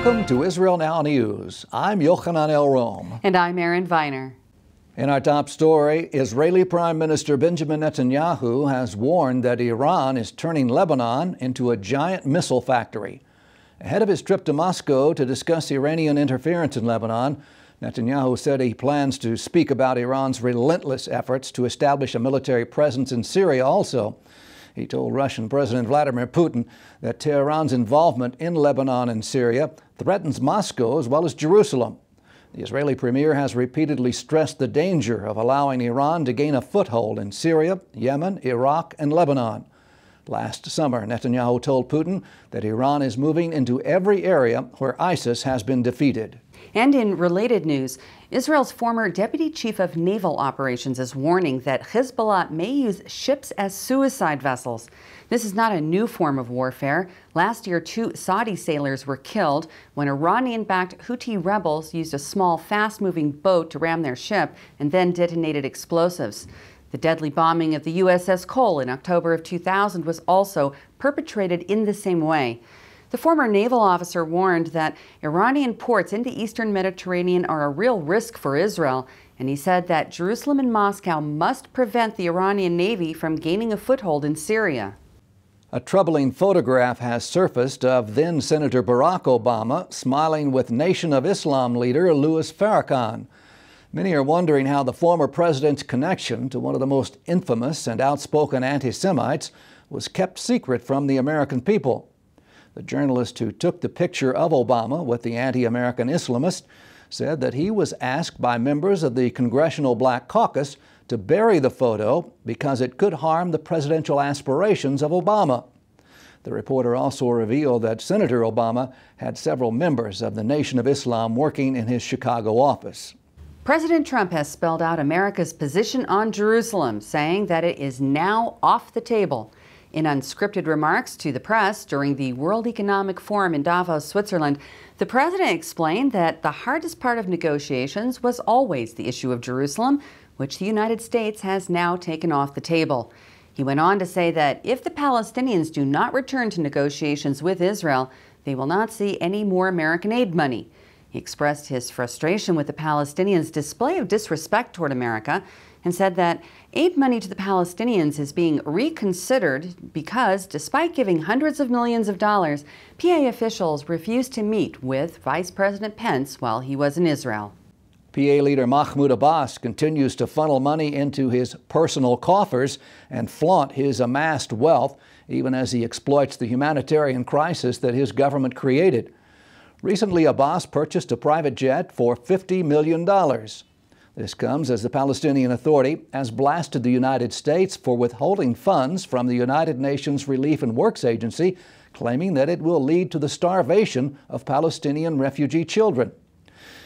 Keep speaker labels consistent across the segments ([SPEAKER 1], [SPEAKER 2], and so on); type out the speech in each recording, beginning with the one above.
[SPEAKER 1] Welcome to Israel Now News. I'm Yochanan El-Rom.
[SPEAKER 2] And I'm Erin Viner.
[SPEAKER 1] In our top story, Israeli Prime Minister Benjamin Netanyahu has warned that Iran is turning Lebanon into a giant missile factory. Ahead of his trip to Moscow to discuss Iranian interference in Lebanon, Netanyahu said he plans to speak about Iran's relentless efforts to establish a military presence in Syria also. He told Russian President Vladimir Putin that Tehran's involvement in Lebanon and Syria threatens Moscow as well as Jerusalem. The Israeli premier has repeatedly stressed the danger of allowing Iran to gain a foothold in Syria, Yemen, Iraq, and Lebanon. Last summer, Netanyahu told Putin that Iran is moving into every area where ISIS has been defeated.
[SPEAKER 2] And in related news, Israel's former deputy chief of naval operations is warning that Hezbollah may use ships as suicide vessels. This is not a new form of warfare. Last year, 2 Saudi sailors were killed when Iranian-backed Houthi rebels used a small, fast-moving boat to ram their ship and then detonated explosives. The deadly bombing of the USS Cole in October of 2000 was also perpetrated in the same way. The former naval officer warned that Iranian ports in the eastern Mediterranean are a real risk for Israel, and he said that Jerusalem and Moscow must prevent the Iranian Navy from gaining a foothold in Syria.
[SPEAKER 1] A troubling photograph has surfaced of then-Senator Barack Obama smiling with Nation of Islam leader Louis Farrakhan. Many are wondering how the former president's connection to one of the most infamous and outspoken anti-Semites was kept secret from the American people. The journalist who took the picture of Obama with the anti-American Islamist said that he was asked by members of the Congressional Black Caucus to bury the photo because it could harm the presidential aspirations of Obama. The reporter also revealed that Senator Obama had several members of the Nation of Islam working in his Chicago office.
[SPEAKER 2] President Trump has spelled out America's position on Jerusalem, saying that it is now off the table. In unscripted remarks to the press during the World Economic Forum in Davos, Switzerland, the president explained that the hardest part of negotiations was always the issue of Jerusalem, which the United States has now taken off the table. He went on to say that if the Palestinians do not return to negotiations with Israel, they will not see any more American aid money. He expressed his frustration with the Palestinians' display of disrespect toward America and said that aid money to the Palestinians is being reconsidered because, despite giving hundreds of millions of dollars, PA officials refused to meet with Vice President Pence while he was in Israel.
[SPEAKER 1] PA leader Mahmoud Abbas continues to funnel money into his personal coffers and flaunt his amassed wealth, even as he exploits the humanitarian crisis that his government created. Recently, Abbas purchased a private jet for $50 million. This comes as the Palestinian Authority has blasted the United States for withholding funds from the United Nations Relief and Works Agency, claiming that it will lead to the starvation of Palestinian refugee children.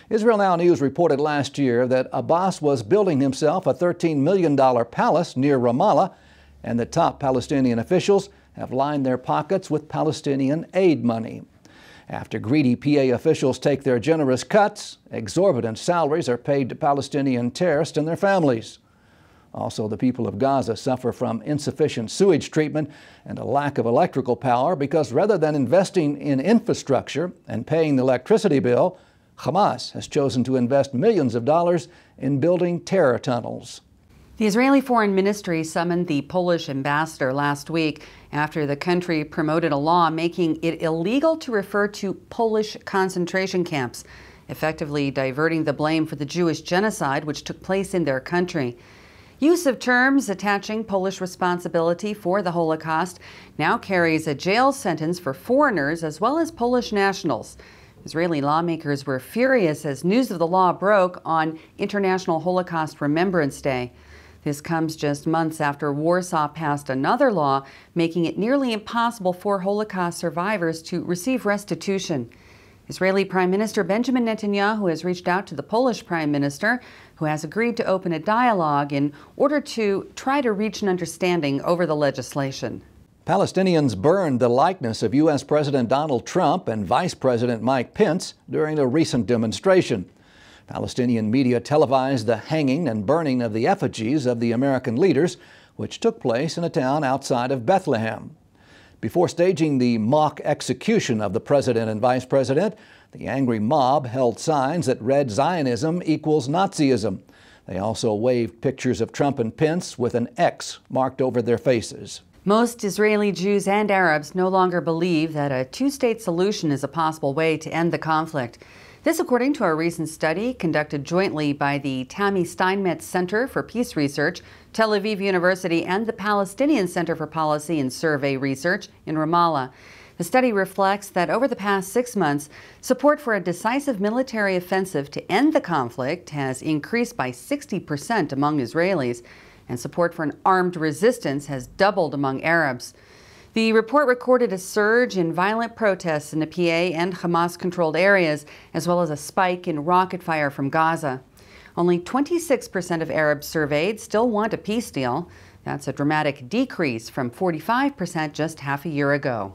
[SPEAKER 1] Israel Now News reported last year that Abbas was building himself a $13 million palace near Ramallah, and the top Palestinian officials have lined their pockets with Palestinian aid money. After greedy PA officials take their generous cuts, exorbitant salaries are paid to Palestinian terrorists and their families. Also, the people of Gaza suffer from insufficient sewage treatment and a lack of electrical power because rather than investing in infrastructure and paying the electricity bill, Hamas has chosen to invest millions of dollars in building terror tunnels.
[SPEAKER 2] The Israeli Foreign Ministry summoned the Polish ambassador last week after the country promoted a law making it illegal to refer to Polish concentration camps, effectively diverting the blame for the Jewish genocide which took place in their country. Use of terms attaching Polish responsibility for the Holocaust now carries a jail sentence for foreigners as well as Polish nationals. Israeli lawmakers were furious as news of the law broke on International Holocaust Remembrance Day. This comes just months after Warsaw passed another law making it nearly impossible for Holocaust survivors to receive restitution. Israeli Prime Minister Benjamin Netanyahu has reached out to the Polish Prime Minister, who has agreed to open a dialogue in order to try to reach an understanding over the legislation.
[SPEAKER 1] Palestinians burned the likeness of U.S. President Donald Trump and Vice President Mike Pence during a recent demonstration. Palestinian media televised the hanging and burning of the effigies of the American leaders, which took place in a town outside of Bethlehem. Before staging the mock execution of the president and vice president, The angry mob held signs that read Zionism equals Nazism. They also waved pictures of Trump and Pence with an X marked over their faces.
[SPEAKER 2] Most Israeli Jews and Arabs no longer believe that a two-state solution is a possible way to end the conflict. This according to a recent study conducted jointly by the Tammy Steinmetz Center for Peace Research, Tel Aviv University, and the Palestinian Center for Policy and Survey Research in Ramallah. The study reflects that over the past 6 months, support for a decisive military offensive to end the conflict has increased by 60% among Israelis, and support for an armed resistance has doubled among Arabs. The report recorded a surge in violent protests in the PA and Hamas-controlled areas, as well as a spike in rocket fire from Gaza. Only 26% of Arabs surveyed still want a peace deal. That's a dramatic decrease from 45% just half a year ago.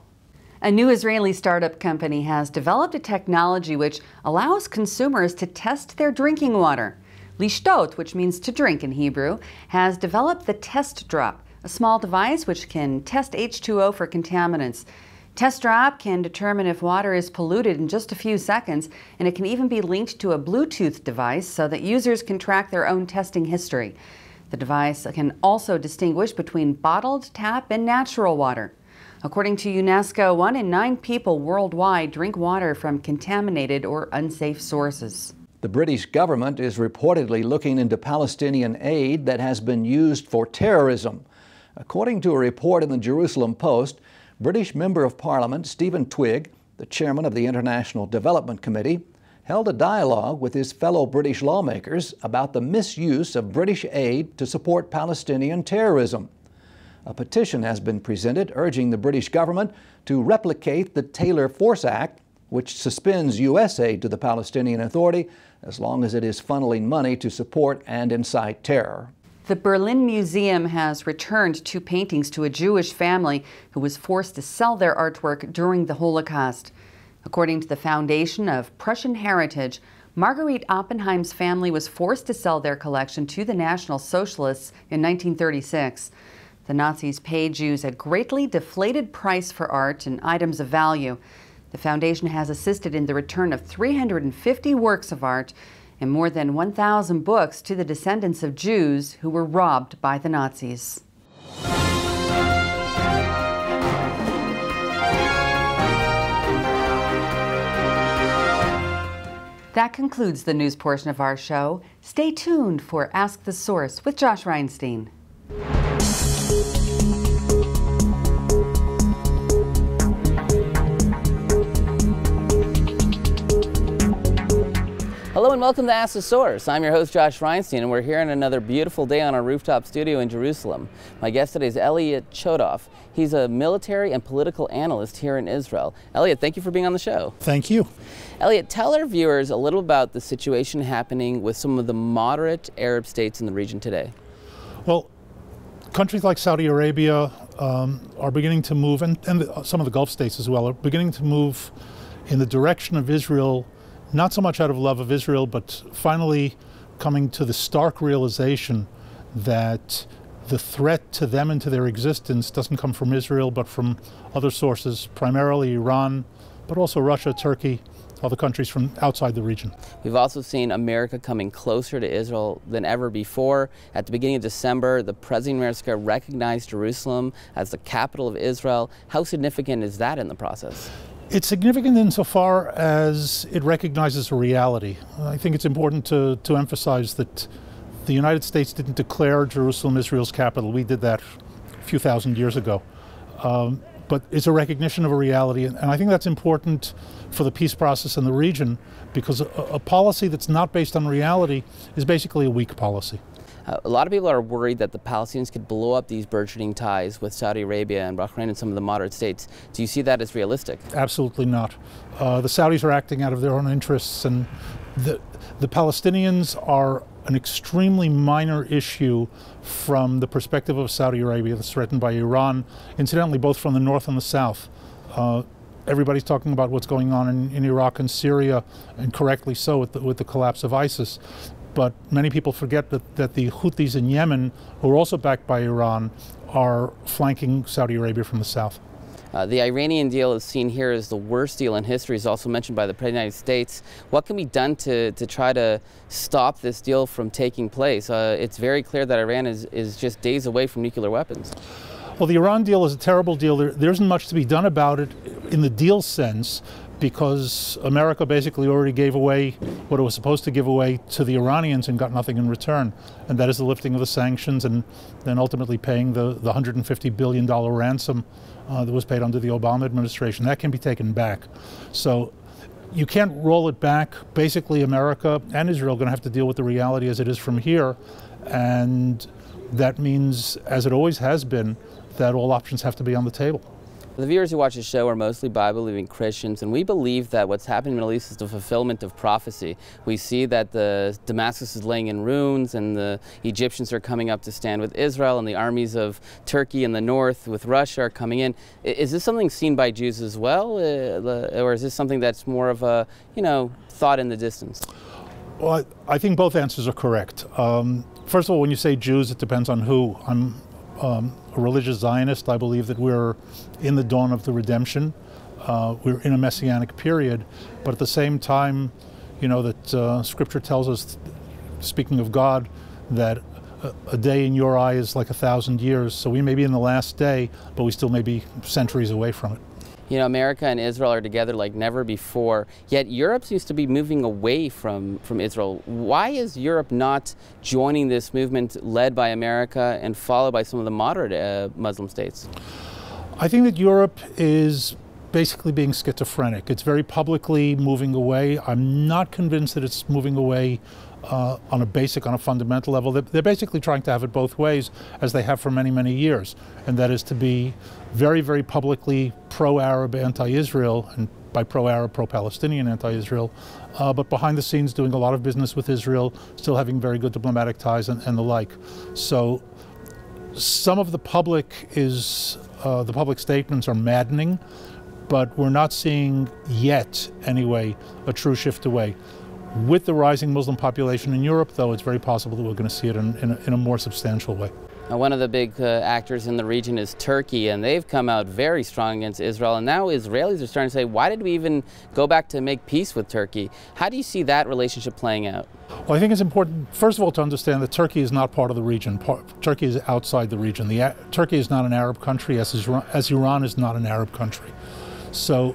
[SPEAKER 2] A new Israeli startup company has developed a technology which allows consumers to test their drinking water. Lishtot, which means to drink in Hebrew, has developed the Test Drop, a small device which can test H2O for contaminants. Test Drop can determine if water is polluted in just a few seconds, and it can even be linked to a Bluetooth device so that users can track their own testing history. The device can also distinguish between bottled, tap, and natural water. According to UNESCO, 1 in 9 people worldwide drink water from contaminated or unsafe sources.
[SPEAKER 1] The British government is reportedly looking into Palestinian aid that has been used for terrorism. According to a report in the Jerusalem Post, British Member of Parliament Stephen Twigg, the chairman of the International Development Committee, held a dialogue with his fellow British lawmakers about the misuse of British aid to support Palestinian terrorism. A petition has been presented urging the British government to replicate the Taylor Force Act, which suspends U.S. aid to the Palestinian Authority as long as it is funneling money to support and incite terror.
[SPEAKER 2] The Berlin Museum has returned 2 paintings to a Jewish family who was forced to sell their artwork during the Holocaust. According to the Foundation of Prussian Heritage, Marguerite Oppenheim's family was forced to sell their collection to the National Socialists in 1936. The Nazis paid Jews a greatly deflated price for art and items of value. The foundation has assisted in the return of 350 works of art and more than 1,000 books to the descendants of Jews who were robbed by the Nazis. That concludes the news portion of our show. Stay tuned for Ask the Source with Josh Reinstein.
[SPEAKER 3] Hello and welcome to Ask the Source. I'm your host Josh Reinstein, and we're here on another beautiful day on our rooftop studio in Jerusalem. My guest today is Elliot Chodoff. He's a military and political analyst here in Israel. Elliot, thank you for being on the show.
[SPEAKER 4] Thank you.
[SPEAKER 3] Elliot, tell our viewers a little about the situation happening with some of the moderate Arab states in the region today.
[SPEAKER 4] Well, countries like Saudi Arabia are beginning to move, and some of the Gulf states as well, are beginning to move in the direction of Israel, not so much out of love of Israel, but finally coming to the stark realization that the threat to them and to their existence doesn't come from Israel, but from other sources, primarily Iran, but also Russia, Turkey, other countries from outside the region.
[SPEAKER 3] We've also seen America coming closer to Israel than ever before. At the beginning of December, the President of America recognized Jerusalem as the capital of Israel. How significant is that in the process?
[SPEAKER 4] It's significant insofar as it recognizes a reality. I think it's important to emphasize that the United States didn't declare Jerusalem Israel's capital. We did that a few thousand years ago. But it's a recognition of a reality, and I think that's important for the peace process in the region, because a policy that's not based on reality is basically a weak policy.
[SPEAKER 3] A lot of people are worried that the Palestinians could blow up these burgeoning ties with Saudi Arabia and Bahrain and some of the moderate states. Do you see that as realistic?
[SPEAKER 4] Absolutely not. The Saudis are acting out of their own interests, and the Palestinians are an extremely minor issue from the perspective of Saudi Arabia that's threatened by Iran, incidentally both from the north and the south. Everybody's talking about what's going on in Iraq and Syria, and correctly so with the collapse of ISIS. But many people forget that the Houthis in Yemen, who are also backed by Iran, are flanking Saudi Arabia from the south.
[SPEAKER 3] The Iranian deal is seen here as the worst deal in history, is also mentioned by the President of the United States. What can be done to try to stop this deal from taking place? It's very clear that Iran is just days away from nuclear weapons.
[SPEAKER 4] Well, the Iran deal is a terrible deal. There isn't much to be done about it in the deal sense, because America basically already gave away what it was supposed to give away to the Iranians and got nothing in return. And that is the lifting of the sanctions and then ultimately paying the $150 billion ransom that was paid under the Obama administration. That can be taken back. So you can't roll it back. Basically, America and Israel are going to have to deal with the reality as it is from here. And that means, as it always has been, that all options have to be on the table.
[SPEAKER 3] The viewers who watch the show are mostly Bible-believing Christians, and we believe that what's happening in the Middle East is the fulfillment of prophecy. We see that Damascus is laying in ruins, and the Egyptians are coming up to stand with Israel, and the armies of Turkey in the north with Russia are coming in. Is this something seen by Jews as well, or is this something that's more of a, thought in the distance?
[SPEAKER 4] Well, I think both answers are correct. First of all, when you say Jews, it depends on who. I'm a religious Zionist. I believe that we're in the dawn of the redemption. We're in a messianic period, but at the same time, that Scripture tells us, speaking of God, that a day in your eye is like 1,000 years. So we may be in the last day, but we still may be centuries away from it.
[SPEAKER 3] America and Israel are together like never before, yet Europe seems to be moving away from Israel. Why is Europe not joining this movement led by America and followed by some of the moderate Muslim states?
[SPEAKER 4] I think that Europe is basically being schizophrenic. It's very publicly moving away. I'm not convinced that it's moving away on a fundamental level. They're basically trying to have it both ways, as they have for many, many years. And that is to be very, very publicly pro-Arab, anti-Israel, and by pro-Arab, pro-Palestinian, anti-Israel, but behind the scenes doing a lot of business with Israel, still having very good diplomatic ties and the like. So some of the public statements are maddening, but we're not seeing yet, anyway, a true shift away. With the rising Muslim population in Europe, though, it's very possible that we're going to see it in a more substantial way.
[SPEAKER 3] Now, one of the big actors in the region is Turkey, and they've come out very strong against Israel. And now Israelis are starting to say, why did we even go back to make peace with Turkey? How do you see that relationship playing out?
[SPEAKER 4] Well, I think it's important, first of all, to understand that Turkey is not part of the region. Turkey is outside the region. Turkey is not an Arab country, as Iran is not an Arab country. So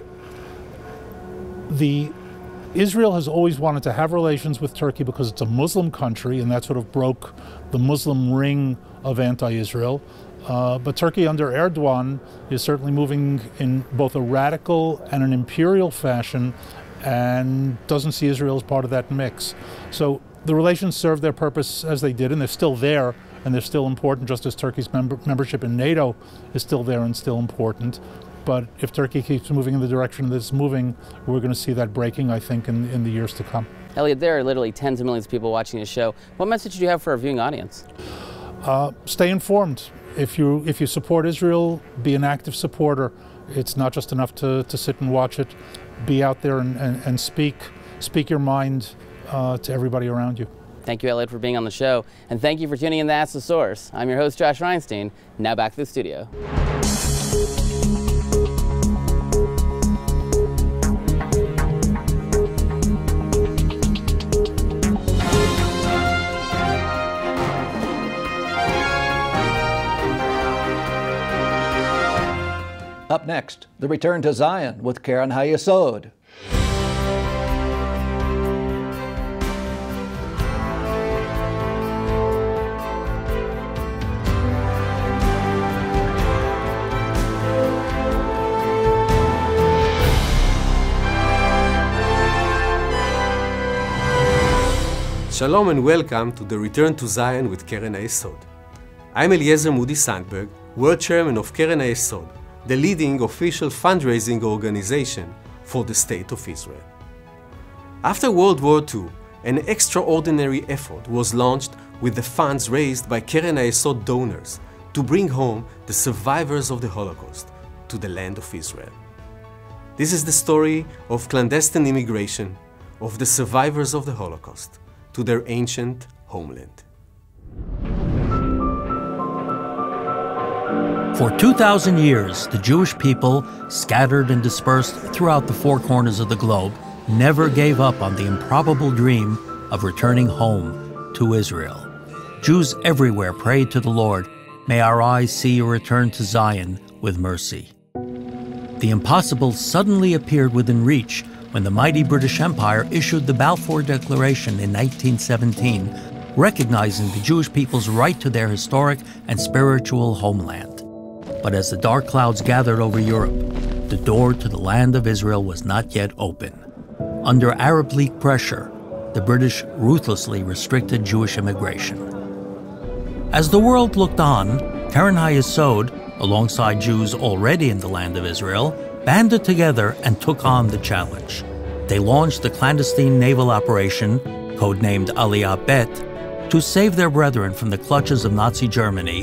[SPEAKER 4] Israel has always wanted to have relations with Turkey because it's a Muslim country, and that sort of broke the Muslim ring of anti-Israel. But Turkey under Erdogan is certainly moving in both a radical and an imperial fashion and doesn't see Israel as part of that mix. So the relations serve their purpose as they did, and they're still there, and they're still important, just as Turkey's membership in NATO is still there and still important. But if Turkey keeps moving in the direction that it's moving, we're going to see that breaking, I think, in the years to come.
[SPEAKER 3] Elliot, there are literally tens of millions of people watching this show. What message do you have for our viewing audience?
[SPEAKER 4] Stay informed. If you support Israel, be an active supporter. It's not just enough to sit and watch it. Be out there and speak your mind to everybody around you.
[SPEAKER 3] Thank you, Elliot, for being on the show. And thank you for tuning in to Ask the Source. I'm your host, Josh Reinstein. Now back to the studio.
[SPEAKER 1] Up next, the return to Zion with Karen Hayesod.
[SPEAKER 5] Shalom and welcome to the Return to Zion with Karen Hayesod. I'm Eliezer Moody Sandberg, World Chairman of Karen Hayesod, the leading official fundraising organization for the State of Israel. After World War II, an extraordinary effort was launched with the funds raised by Karen Hayesod donors to bring home the survivors of the Holocaust to the land of Israel. This is the story of clandestine immigration of the survivors of the Holocaust to their ancient homeland.
[SPEAKER 6] For 2,000 years, the Jewish people, scattered and dispersed throughout the four corners of the globe, never gave up on the improbable dream of returning home to Israel. Jews everywhere prayed to the Lord, "May our eyes see your return to Zion with mercy." The impossible suddenly appeared within reach when the mighty British Empire issued the Balfour Declaration in 1917, recognizing the Jewish people's right to their historic and spiritual homeland. But as the dark clouds gathered over Europe, the door to the land of Israel was not yet open. Under Arab League pressure, the British ruthlessly restricted Jewish immigration. As the world looked on, Keren HaYesod, alongside Jews already in the land of Israel, banded together and took on the challenge. They launched a clandestine naval operation, codenamed Aliyah Bet, to save their brethren from the clutches of Nazi Germany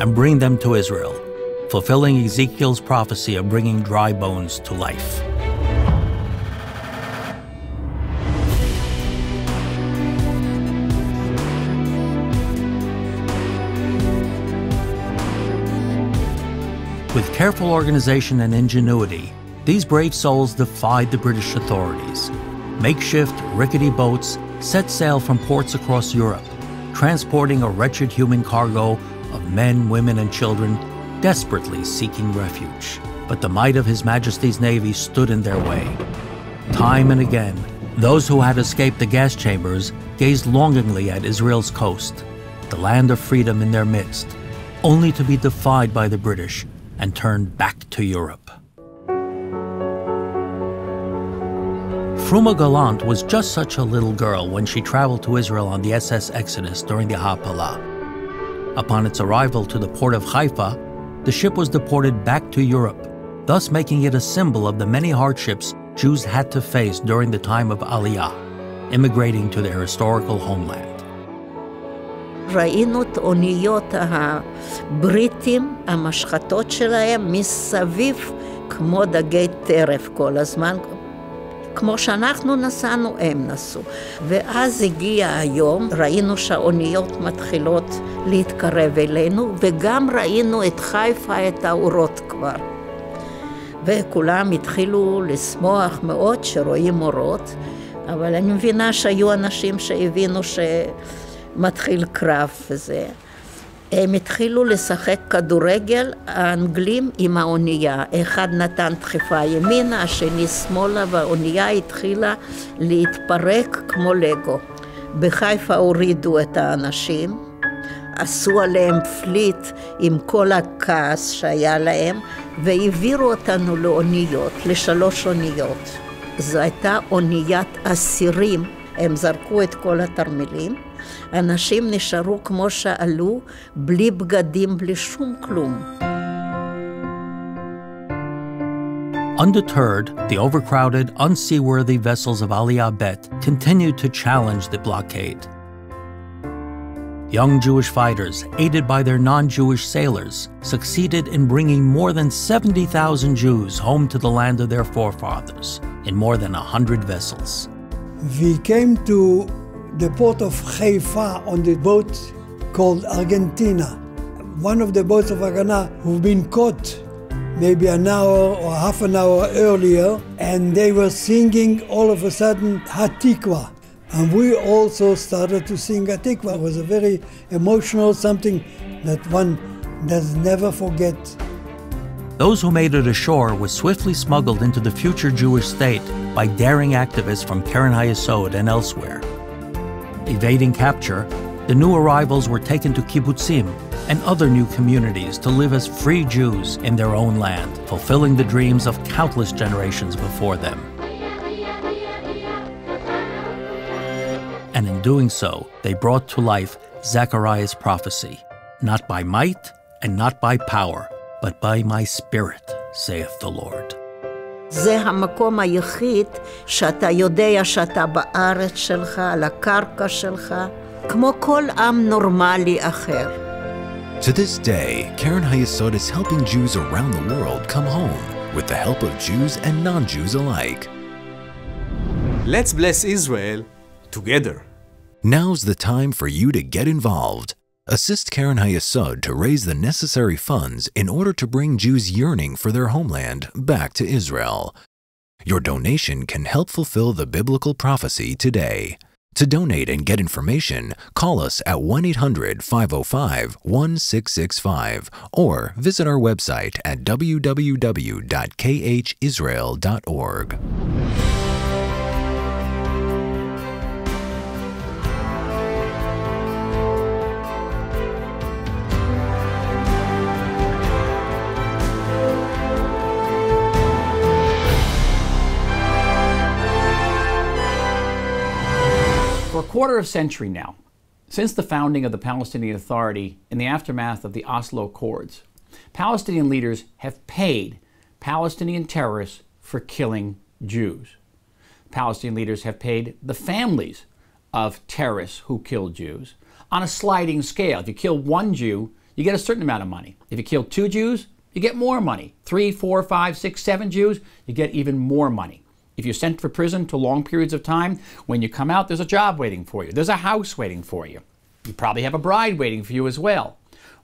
[SPEAKER 6] and bring them to Israel, fulfilling Ezekiel's prophecy of bringing dry bones to life. With careful organization and ingenuity, these brave souls defied the British authorities. Makeshift, rickety boats set sail from ports across Europe, transporting a wretched human cargo of men, women, and children desperately seeking refuge. But the might of His Majesty's Navy stood in their way. Time and again, those who had escaped the gas chambers gazed longingly at Israel's coast, the land of freedom in their midst, only to be defied by the British and turned back to Europe. Fruma Galant was just such a little girl when she traveled to Israel on the SS Exodus during the Ha'apala. Upon its arrival to the port of Haifa, the ship was deported back to Europe, thus making it a symbol of the many hardships Jews had to face during the time of Aliyah, immigrating to their historical homeland.
[SPEAKER 7] ראינו את אוניות הבריטים, המשחטות שלהם, מסביב כמו דגי טרף כל הזמן. כמו שאנחנו נסענו, הם נסעו. ואז הגיע היום, ראינו שהאוניות מתחילות להתקרב אלינו, וגם ראינו את חיפה, את האורות כבר. וכולם התחילו לשמוח מאוד שרואים אורות, אבל אני מבינה שהיו אנשים שהבינו מתחיל קרב וזה. הם התחילו לשחק כדורגל, האנגלים עם האונייה. אחד נתן דחיפה ימינה, השני שמאלה, והאונייה התחילה להתפרק כמו לגו. בחיפה הורידו את האנשים, עשו עליהם פליט עם כל הכעס שהיה להם, והעבירו אותנו לאוניות, ל3 אוניות. זו הייתה אוניית אסירים, הם זרקו את כל התרמילים. אנשים נשארו כמו שעלו, בלי בגדים, בלי שום כלום.
[SPEAKER 6] Undeterred, the overcrowded, unseaworthy vessels of Aliyah Bet continued to challenge the blockade. Young Jewish fighters, aided by their non-Jewish sailors, succeeded in bringing more than 70,000 Jews home to the land of their forefathers in more than 100 vessels.
[SPEAKER 8] We came to the port of Haifa on the boat called Argentina. One of the boats of Haganah who've been caught maybe an hour or half an hour earlier, and they were singing all of a sudden Hatikva. And we also started to sing Hatikva. It was a very emotional something that one does never forget.
[SPEAKER 6] Those who made it ashore were swiftly smuggled into the future Jewish state by daring activists from Keren HaYesod and elsewhere. Evading capture, the new arrivals were taken to kibbutzim and other new communities to live as free Jews in their own land, fulfilling the dreams of countless generations before them. And in doing so, they brought to life Zechariah's prophecy, "Not by might and not by power, but by my spirit, saith the Lord."
[SPEAKER 7] זה המקום היחיד שאתה יודע שאתה בארץ שלך, על הקרקע שלך, כמו כל עם נורמלי אחר.
[SPEAKER 9] To this day, Keren HaYesod is helping Jews around the world come home with the help of Jews and non-Jews alike.
[SPEAKER 5] Let's bless Israel together.
[SPEAKER 9] Now's the time for you to get involved. Assist Karen Hayesod to raise the necessary funds in order to bring Jews yearning for their homeland back to Israel. Your donation can help fulfill the biblical prophecy today. To donate and get information, call us at 1-800-505-1665 or visit our website at www.khisrael.org.
[SPEAKER 10] For a quarter of a century now, since the founding of the Palestinian Authority in the aftermath of the Oslo Accords, Palestinian leaders have paid Palestinian terrorists for killing Jews. Palestinian leaders have paid the families of terrorists who killed Jews on a sliding scale. If you kill one Jew, you get a certain amount of money. If you kill 2 Jews, you get more money. 3, 4, 5, 6, 7 Jews, you get even more money. If you're sent for prison to long periods of time, when you come out, there's a job waiting for you. There's a house waiting for you. You probably have a bride waiting for you as well.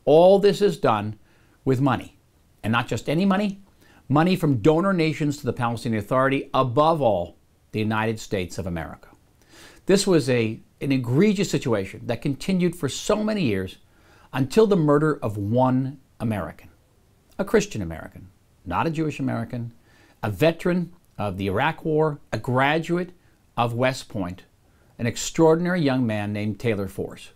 [SPEAKER 10] All this is done with money. And not just any money, money from donor nations to the Palestinian Authority, above all, the United States of America. This was an egregious situation that continued for so many years until the murder of one American, a Christian American, not a Jewish American, a veteran of the Iraq War, a graduate of West Point, an extraordinary young man named Taylor Force.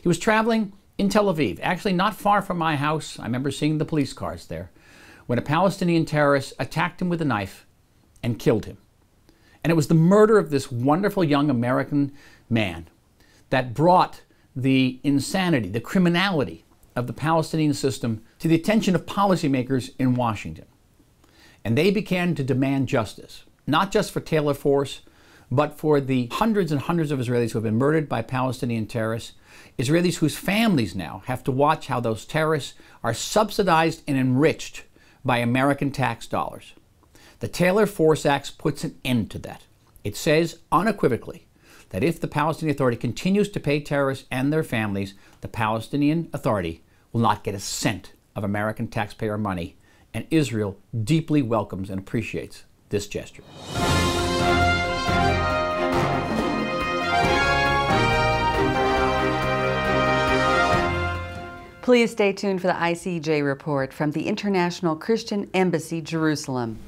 [SPEAKER 10] He was traveling in Tel Aviv, actually not far from my house. I remember seeing the police cars there, when a Palestinian terrorist attacked him with a knife and killed him. And it was the murder of this wonderful young American man that brought the insanity, the criminality of the Palestinian system to the attention of policymakers in Washington. And they began to demand justice, not just for Taylor Force, but for the hundreds and hundreds of Israelis who have been murdered by Palestinian terrorists, Israelis whose families now have to watch how those terrorists are subsidized and enriched by American tax dollars. The Taylor Force Act puts an end to that. It says unequivocally that if the Palestinian Authority continues to pay terrorists and their families, the Palestinian Authority will not get a cent of American taxpayer money. And Israel deeply welcomes and appreciates this gesture.
[SPEAKER 2] Please stay tuned for the ICJ report from the International Christian Embassy, Jerusalem.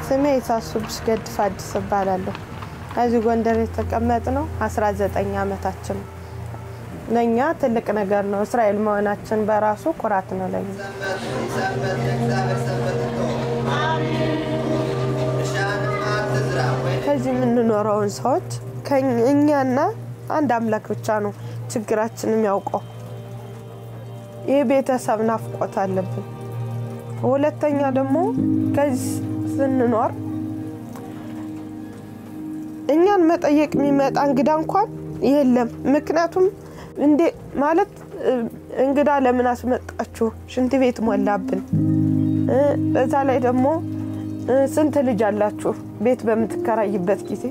[SPEAKER 11] ስሜ ሳሱብሽ ገድፍ አዲስ እባላለሁ። እዚህ ጎንደር የተቀመጥነው 19 ዓመታችን ነው። ለኛ ትልቅ ነገር ነው። እስራኤል መሆናችን በራሱ ኩራት ነው ለኛ። ከዚህ የምንኖረውን ሰዎች ከኛና አንድ አምላክ ብቻ ነው ችግራችንን የሚያውቀው። የቤተሰብ ናፍቆት አለብን። ሁለተኛ ደግሞ ከዚህ ስንኖር እኛን መጠየቅ የሚመጣ እንግዳ እንኳን የለም። ምክንያቱም እንዴ ማለት እንግዳ ለምን አስመጣችሁ? ሽንት ቤት ሞላብን። በዛ ላይ ደግሞ ስንት ልጅ አላችሁ ቤት በመትከራይበት ጊዜ?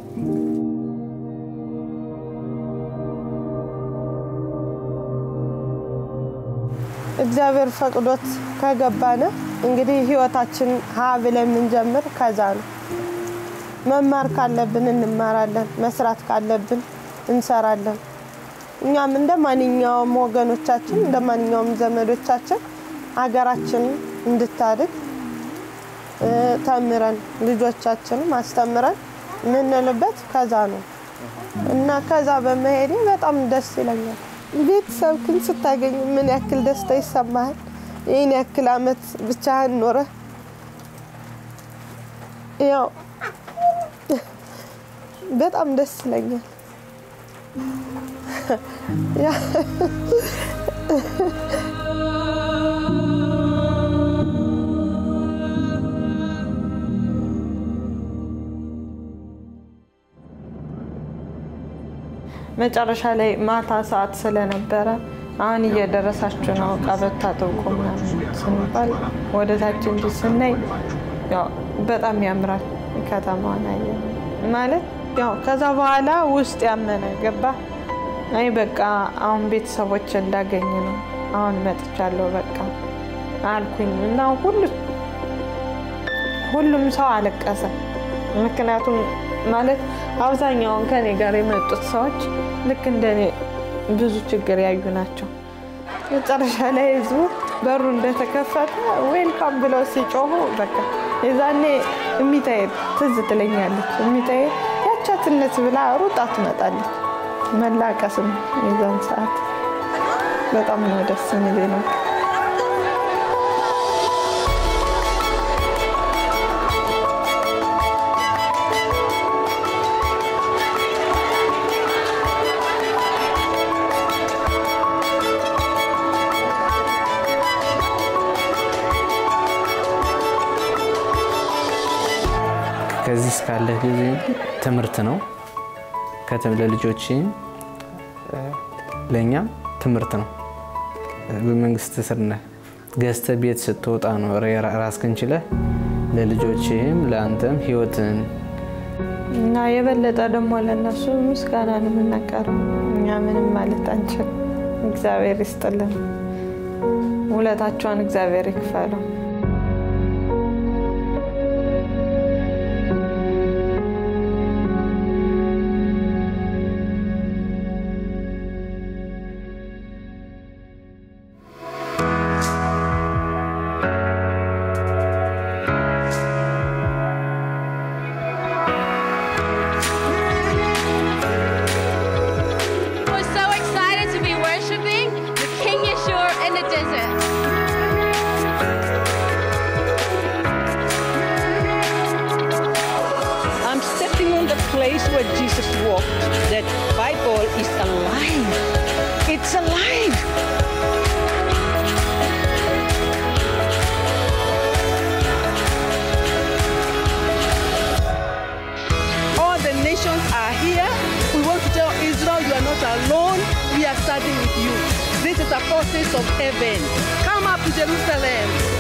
[SPEAKER 11] እግዚአብሔር ፈቅዶት ከገባነ እንግዲህ ህይወታችን ሀብለን እንጀምር ከዛ ነው። መማር ካለብን እንማራለን፣ መስራት ካለብን እንሰራለን። እኛም እንደማንኛውም ወገኖቻችን እንደማንኛውም ዘመዶቻችን ሀገራችን እንድታድግ ተምረን ልጆቻችን ማስተምረን ምንልበት ከዛ ነው እና ከዛ በመሄዴ በጣም ደስ ይለኛል። ቤተሰብክን ስታገኝ ምን ያክል ደስታ ይሰማሃል? ይሄን ያክል አመት ብቻህን ኖረህ ያው በጣም ደስ ይለኛል። መጨረሻ ላይ ማታ ሰዓት ስለነበረ አሁን እየደረሳችሁ ነው ቀበታ ተውቆም ስንባል ወደ ታች እንጂ ስናይ ያው በጣም ያምራል ከተማው ላይ ማለት ያው ከዛ በኋላ ውስጥ ያመነ ገባ አይ በቃ አሁን ቤተሰቦች እንዳገኘ ነው አሁን መጥቻለሁ በቃ አልኩኝ እና ሁሉም ሰው አለቀሰ ምክንያቱም ማለት አብዛኛው ከኔ ጋር የመጡት ሰዎች ልክ እንደኔ ብዙ ችግር ያዩ ናቸው መጨረሻ ላይ ህዝቡ በሩ እንደተከፈተ ዌልካም ብለው ሲጮሁ በቃ የዛኔ እሚታይ ትዝ ትለኛለች እሚታይ ያቻትነት ብላ ሩጣ ትመጣለች መላቀስም የዛን ሰዓት በጣም ነው ደስ የሚለው
[SPEAKER 3] ከዚህ እስካለ ጊዜ ትምርት ነው ለልጆቼም ለኛ ትምርት ነው በመንግስት ስርነ ገስተ ቤት ስትወጣ ነው ራስክን ችለህ ለልጆቼም ለአንተም ህይወትን
[SPEAKER 11] እና የበለጠ ደግሞ ለነሱ ምስጋና ነው የምናቀርበው እኛ ምንም ማለት አንችልም እግዚአብሔር ይስጥልን ውለታቸውን እግዚአብሔር ይክፈለው
[SPEAKER 12] Where Jesus walked, that Bible is alive. It's alive. All the nations are here. We want to tell Israel, you are not alone. We are standing with you. This is a forces of heaven. Come up to Jerusalem.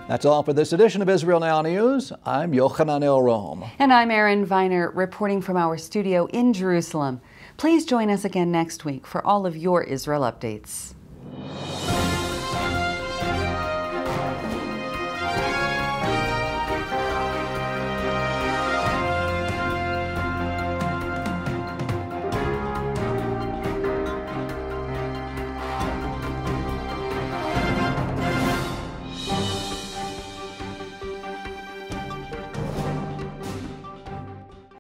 [SPEAKER 1] That's all for this edition of Israel Now News. I'm Yochanan El-Rom.
[SPEAKER 2] And I'm Erin Viner, reporting from our studio in Jerusalem. Please join us again next week for all of your Israel updates.